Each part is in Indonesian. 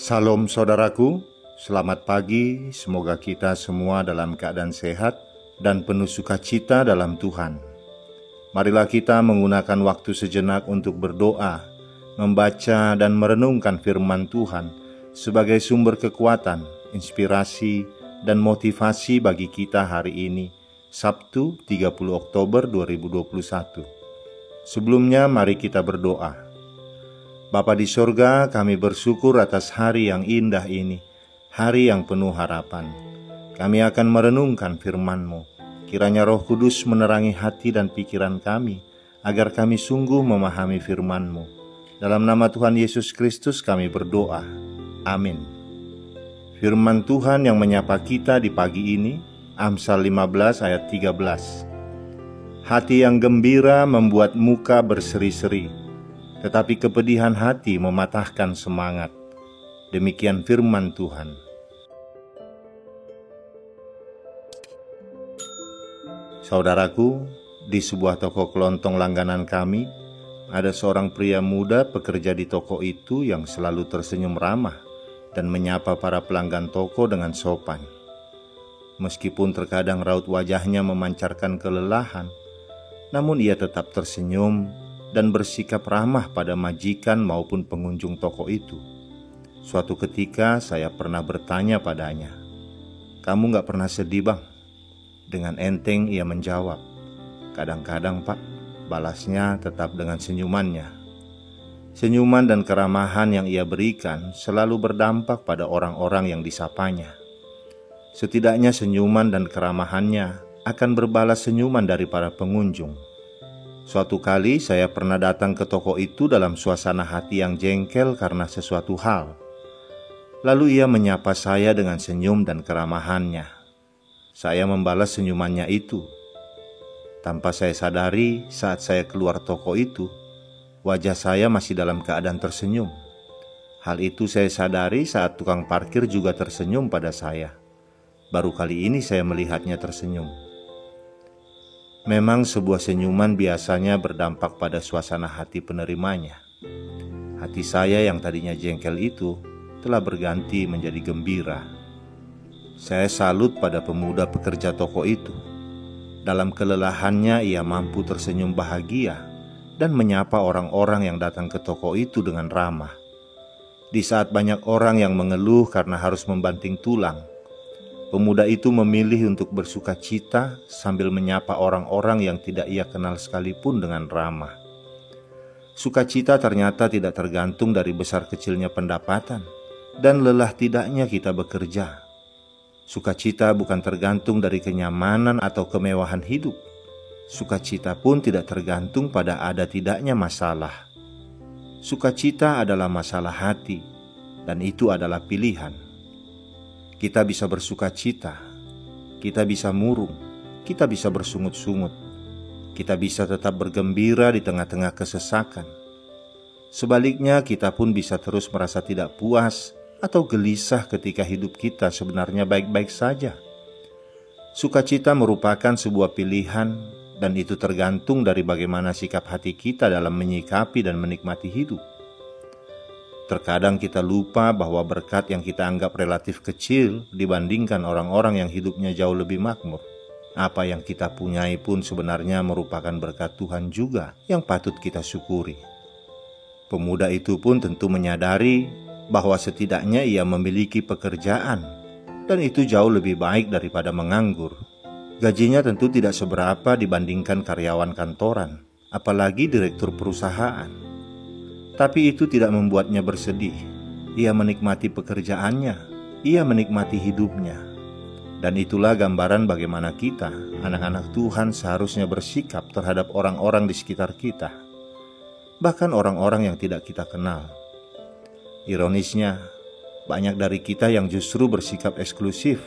Salam saudaraku, selamat pagi, semoga kita semua dalam keadaan sehat dan penuh sukacita dalam Tuhan. Marilah kita menggunakan waktu sejenak untuk berdoa, membaca dan merenungkan firman Tuhan sebagai sumber kekuatan, inspirasi, dan motivasi bagi kita hari ini, Sabtu 30 Oktober 2021. Sebelumnya mari kita berdoa. Bapa di sorga, kami bersyukur atas hari yang indah ini, hari yang penuh harapan. Kami akan merenungkan firman-Mu. Kiranya Roh Kudus menerangi hati dan pikiran kami, agar kami sungguh memahami firman-Mu. Dalam nama Tuhan Yesus Kristus kami berdoa. Amin. Firman Tuhan yang menyapa kita di pagi ini, Amsal 15 ayat 13. Hati yang gembira membuat muka berseri-seri, tetapi kepedihan hati mematahkan semangat. Demikian firman Tuhan. Saudaraku, di sebuah toko kelontong langganan kami, ada seorang pria muda pekerja di toko itu yang selalu tersenyum ramah dan menyapa para pelanggan toko dengan sopan. Meskipun terkadang raut wajahnya memancarkan kelelahan, namun ia tetap tersenyum dan bersikap ramah pada majikan maupun pengunjung toko itu. Suatu ketika saya pernah bertanya padanya, "Kamu gak pernah sedih, Bang?" Dengan enteng ia menjawab, "Kadang-kadang, Pak." Balasnya tetap dengan senyumannya. Senyuman dan keramahan yang ia berikan selalu berdampak pada orang-orang yang disapanya. Setidaknya senyuman dan keramahannya akan berbalas senyuman dari para pengunjung. Suatu kali saya pernah datang ke toko itu dalam suasana hati yang jengkel karena sesuatu hal. Lalu ia menyapa saya dengan senyum dan keramahannya. Saya membalas senyumannya itu. Tanpa saya sadari, saat saya keluar toko itu, wajah saya masih dalam keadaan tersenyum. Hal itu saya sadari saat tukang parkir juga tersenyum pada saya. Baru kali ini saya melihatnya tersenyum. Memang sebuah senyuman biasanya berdampak pada suasana hati penerimanya. Hati saya yang tadinya jengkel itu telah berganti menjadi gembira. Saya salut pada pemuda pekerja toko itu. Dalam kelelahannya ia mampu tersenyum bahagia dan menyapa orang-orang yang datang ke toko itu dengan ramah. Di saat banyak orang yang mengeluh karena harus membanting tulang, pemuda itu memilih untuk bersuka cita sambil menyapa orang-orang yang tidak ia kenal sekalipun dengan ramah. Sukacita ternyata tidak tergantung dari besar kecilnya pendapatan dan lelah tidaknya kita bekerja. Sukacita bukan tergantung dari kenyamanan atau kemewahan hidup. Sukacita pun tidak tergantung pada ada tidaknya masalah. Sukacita adalah masalah hati, dan itu adalah pilihan. Kita bisa bersuka cita, kita bisa murung, kita bisa bersungut-sungut, kita bisa tetap bergembira di tengah-tengah kesesakan. Sebaliknya kita pun bisa terus merasa tidak puas atau gelisah ketika hidup kita sebenarnya baik-baik saja. Sukacita merupakan sebuah pilihan dan itu tergantung dari bagaimana sikap hati kita dalam menyikapi dan menikmati hidup. Terkadang kita lupa bahwa berkat yang kita anggap relatif kecil dibandingkan orang-orang yang hidupnya jauh lebih makmur. Apa yang kita punyai pun sebenarnya merupakan berkat Tuhan juga yang patut kita syukuri. Pemuda itu pun tentu menyadari bahwa setidaknya ia memiliki pekerjaan dan itu jauh lebih baik daripada menganggur. Gajinya tentu tidak seberapa dibandingkan karyawan kantoran, apalagi direktur perusahaan. Tapi itu tidak membuatnya bersedih. Ia menikmati pekerjaannya, ia menikmati hidupnya. Dan itulah gambaran bagaimana kita, anak-anak Tuhan, seharusnya bersikap terhadap orang-orang di sekitar kita. Bahkan orang-orang yang tidak kita kenal. Ironisnya, banyak dari kita yang justru bersikap eksklusif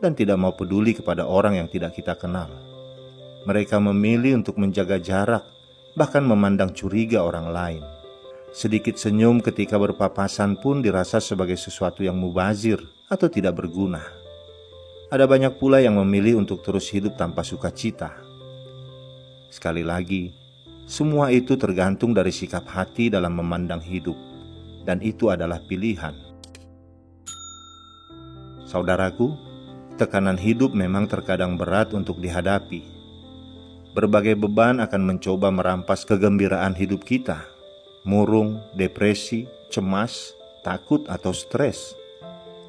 dan tidak mau peduli kepada orang yang tidak kita kenal. Mereka memilih untuk menjaga jarak, bahkan memandang curiga orang lain. Sedikit senyum ketika berpapasan pun dirasa sebagai sesuatu yang mubazir atau tidak berguna. Ada banyak pula yang memilih untuk terus hidup tanpa sukacita. Sekali lagi, semua itu tergantung dari sikap hati dalam memandang hidup, dan itu adalah pilihan. Saudaraku, tekanan hidup memang terkadang berat untuk dihadapi. Berbagai beban akan mencoba merampas kegembiraan hidup kita. Murung, depresi, cemas, takut atau stres.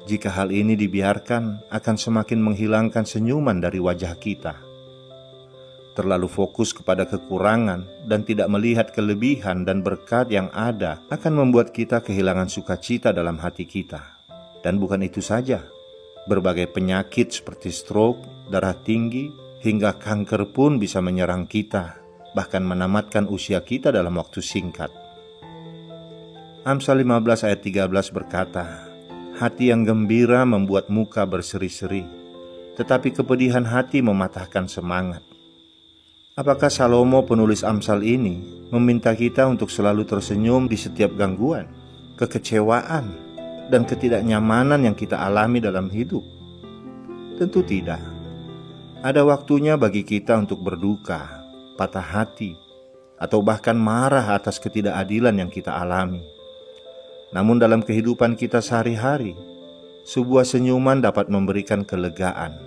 Jika hal ini dibiarkan, akan semakin menghilangkan senyuman dari wajah kita. Terlalu fokus kepada kekurangan dan tidak melihat kelebihan dan berkat yang ada akan membuat kita kehilangan sukacita dalam hati kita. Dan bukan itu saja, berbagai penyakit seperti stroke, darah tinggi, hingga kanker pun bisa menyerang kita, bahkan menamatkan usia kita dalam waktu singkat. Amsal 15 ayat 13 berkata, "Hati yang gembira membuat muka berseri-seri, tetapi kepedihan hati mematahkan semangat." Apakah Salomo penulis Amsal ini meminta kita untuk selalu tersenyum di setiap gangguan, kekecewaan, dan ketidaknyamanan yang kita alami dalam hidup? Tentu tidak. Ada waktunya bagi kita untuk berduka, patah hati, atau bahkan marah atas ketidakadilan yang kita alami. Namun dalam kehidupan kita sehari-hari, sebuah senyuman dapat memberikan kelegaan,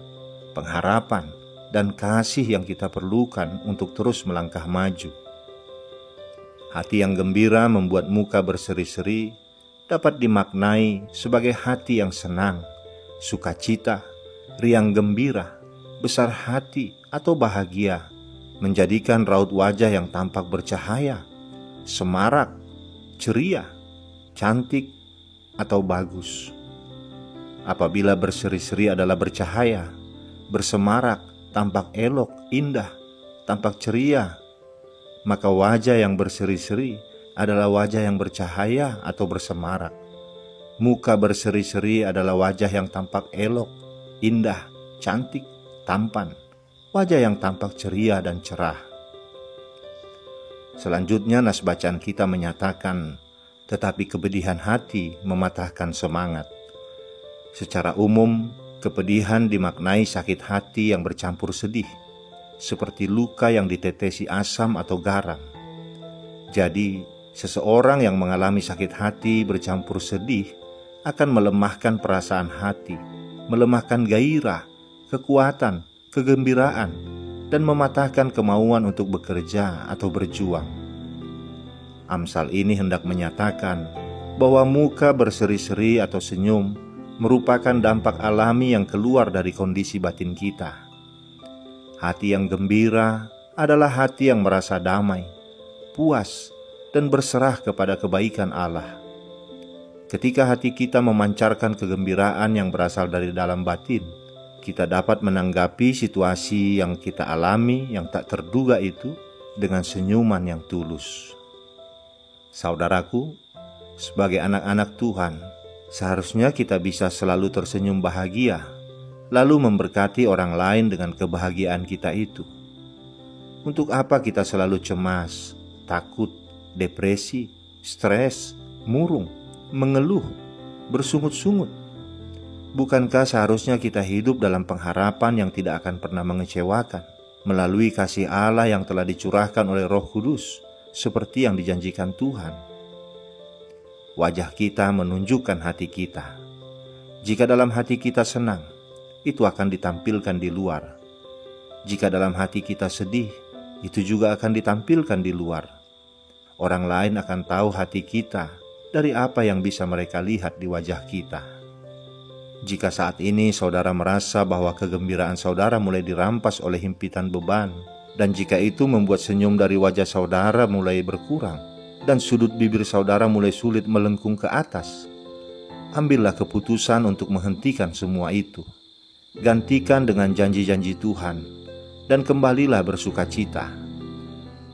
pengharapan, dan kasih yang kita perlukan untuk terus melangkah maju. Hati yang gembira membuat muka berseri-seri dapat dimaknai sebagai hati yang senang, sukacita, riang gembira, besar hati atau bahagia, menjadikan raut wajah yang tampak bercahaya, semarak, ceria, cantik, atau bagus. Apabila berseri-seri adalah bercahaya, bersemarak, tampak elok, indah, tampak ceria, maka wajah yang berseri-seri adalah wajah yang bercahaya atau bersemarak. Muka berseri-seri adalah wajah yang tampak elok, indah, cantik, tampan, wajah yang tampak ceria dan cerah. Selanjutnya nas bacaan kita menyatakan, tetapi kepedihan hati mematahkan semangat. Secara umum, kepedihan dimaknai sakit hati yang bercampur sedih, seperti luka yang ditetesi asam atau garam. Jadi, seseorang yang mengalami sakit hati bercampur sedih akan melemahkan perasaan hati, melemahkan gairah, kekuatan, kegembiraan, dan mematahkan kemauan untuk bekerja atau berjuang. Amsal ini hendak menyatakan bahwa muka berseri-seri atau senyum merupakan dampak alami yang keluar dari kondisi batin kita. Hati yang gembira adalah hati yang merasa damai, puas, dan berserah kepada kebaikan Allah. Ketika hati kita memancarkan kegembiraan yang berasal dari dalam batin, kita dapat menanggapi situasi yang kita alami yang tak terduga itu dengan senyuman yang tulus. Saudaraku, sebagai anak-anak Tuhan, seharusnya kita bisa selalu tersenyum bahagia, lalu memberkati orang lain dengan kebahagiaan kita itu. Untuk apa kita selalu cemas, takut, depresi, stres, murung, mengeluh, bersungut-sungut? Bukankah seharusnya kita hidup dalam pengharapan yang tidak akan pernah mengecewakan, melalui kasih Allah yang telah dicurahkan oleh Roh Kudus, seperti yang dijanjikan Tuhan? Wajah kita menunjukkan hati kita. Jika dalam hati kita senang, itu akan ditampilkan di luar. Jika dalam hati kita sedih, itu juga akan ditampilkan di luar. Orang lain akan tahu hati kita dari apa yang bisa mereka lihat di wajah kita. Jika saat ini saudara merasa bahwa kegembiraan saudara mulai dirampas oleh himpitan beban, dan jika itu membuat senyum dari wajah saudara mulai berkurang, dan sudut bibir saudara mulai sulit melengkung ke atas, ambillah keputusan untuk menghentikan semua itu. Gantikan dengan janji-janji Tuhan, dan kembalilah bersukacita.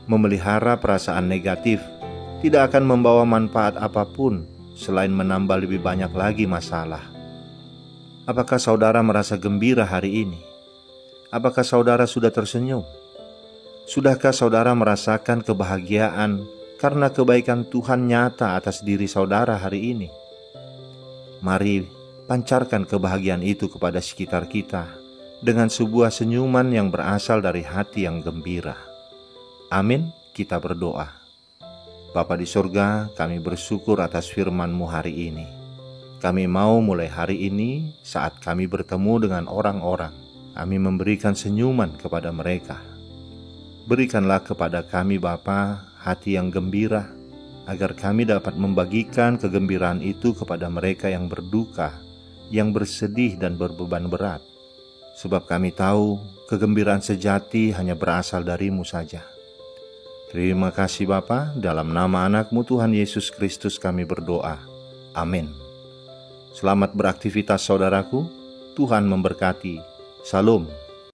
Memelihara perasaan negatif tidak akan membawa manfaat apapun selain menambah lebih banyak lagi masalah. Apakah saudara merasa gembira hari ini? Apakah saudara sudah tersenyum? Sudahkah saudara merasakan kebahagiaan karena kebaikan Tuhan nyata atas diri saudara hari ini? Mari pancarkan kebahagiaan itu kepada sekitar kita dengan sebuah senyuman yang berasal dari hati yang gembira. Amin, kita berdoa. Bapa di surga, kami bersyukur atas firman-Mu hari ini. Kami mau mulai hari ini, saat kami bertemu dengan orang-orang, kami memberikan senyuman kepada mereka. Berikanlah kepada kami Bapa hati yang gembira, agar kami dapat membagikan kegembiraan itu kepada mereka yang berduka, yang bersedih dan berbeban berat. Sebab kami tahu kegembiraan sejati hanya berasal dari-Mu saja. Terima kasih Bapa, dalam nama anak-Mu Tuhan Yesus Kristus kami berdoa. Amin. Selamat beraktivitas saudaraku, Tuhan memberkati. Salam.